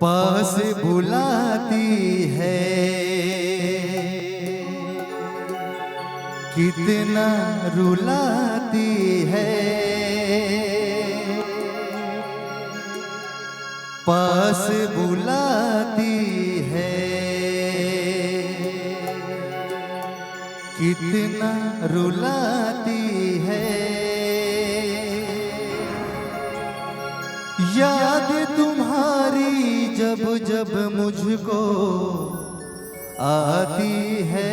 पास बुलाती है, कितना रुलाती है। पास बुलाती है, कितना रुलाती है। याद तुम्हारी जब जब मुझको आती है,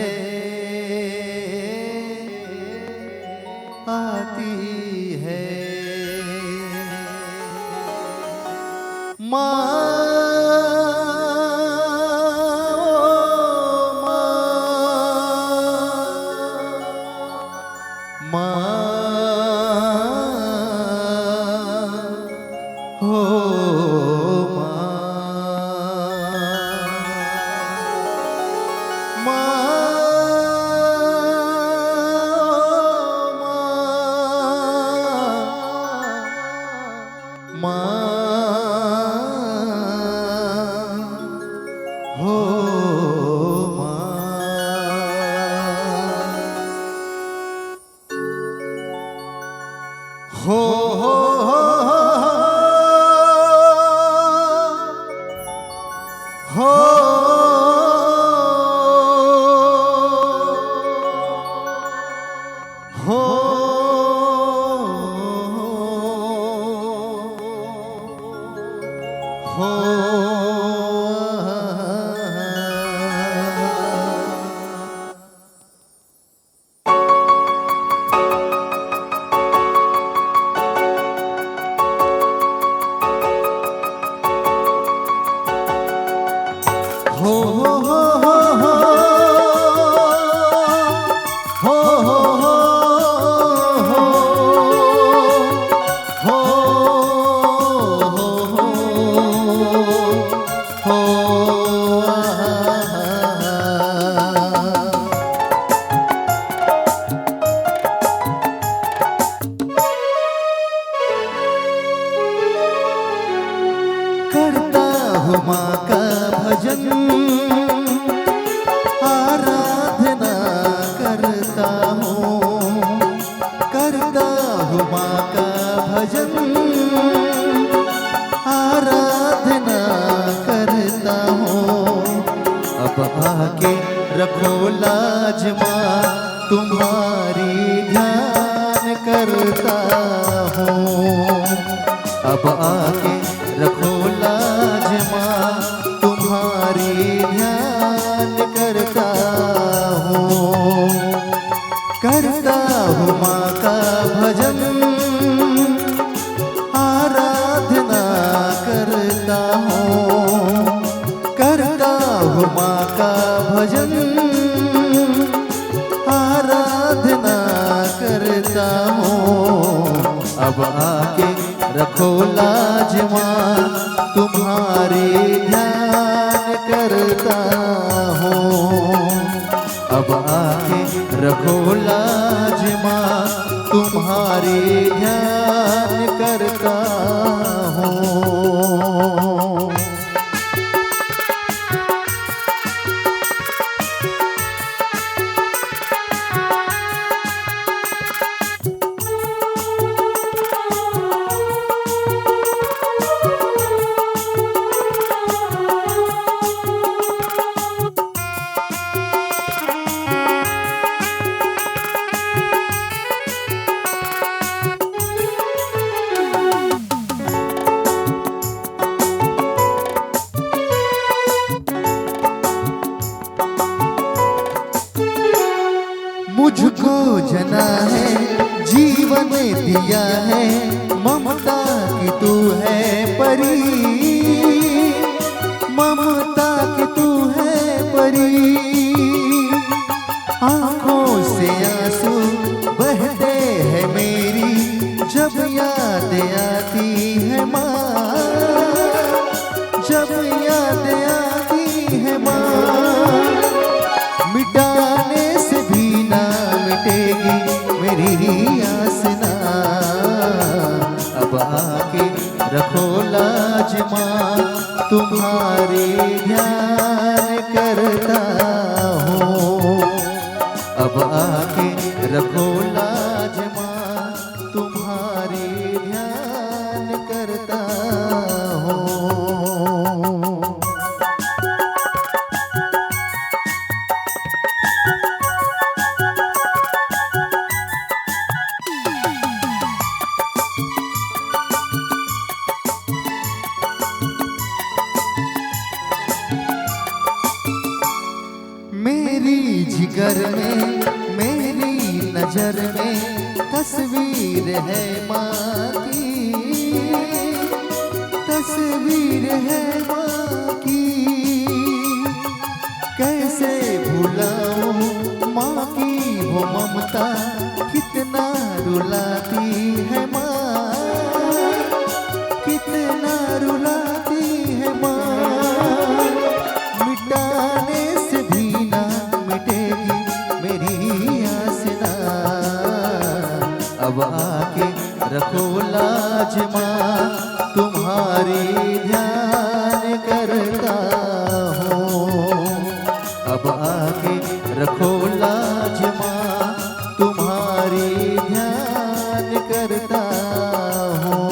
आती है। माँ हो माँ का भजन आराधना करता हूँ, करता हूँ माँ का भजन आराधना करता हूँ। अब आके रखो लाज माँ तुम्हारी ध्यान करता हूँ। अब आके रखो लाज माँ तुम्हारी ध्यान करता हूँ, करता हूँ माँ का भजन आराधना करता हूँ, करता हूँ माँ का भजन आराधना करता हूँ। अब आके रखो लाज माँ तुम्हारी ध्यान करता हूँ। अब आके रखो लाज माँ तुम्हारी ध्यान करता हूँ। मुझको जना है जीवन दिया है, ममता की तू है परी, ममता की तू है परी। आँखों से आंसू बहते हैं मेरी जब याद आती है माँ, जब याद आती है माँ। मिटाने से भी ना मिटेगी मेरी आसना। अब आके रखो लाज माँ तुम्हारी अब आके रखो लाज माँ, तुम्हारी ध्यान करता हूँ। मेरी जिगर में, मेरी नजर में तस्वीर है माँ की, तस्वीर है माँ की। कैसे भुलाऊं माँ की वो ममता, कितना रुलाती है माँ, कितना रुलाती है माँ। मिटाने से भी ना मिटेगी मेरी यासना, अब आके रखो लाज माँ, तुम्हारी ध्यान करता हूँ। अब आके रखो लाज माँ, तुम्हारी ध्यान करता हूँ।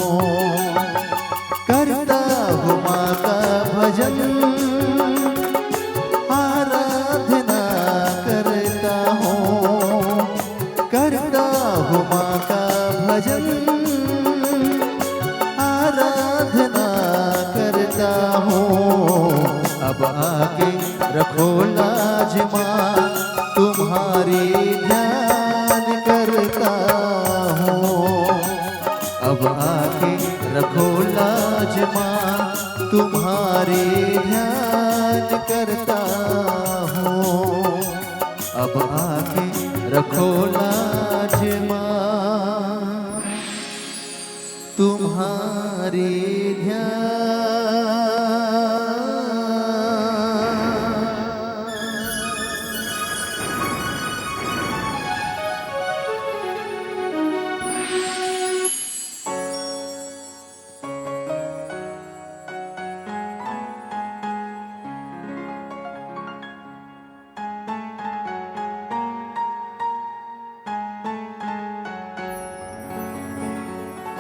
करता हूँ माँ का भजन, आराधना करता हूँ। करता हूँ माँ का भजन, आराधना करता हूँ। अब आके रखो लाज माँ, तुम्हारी ध्यान करता हूँ। अब आके रखो लाज माँ, तुम्हारी ध्यान करता हूँ। अब आके रखो लाज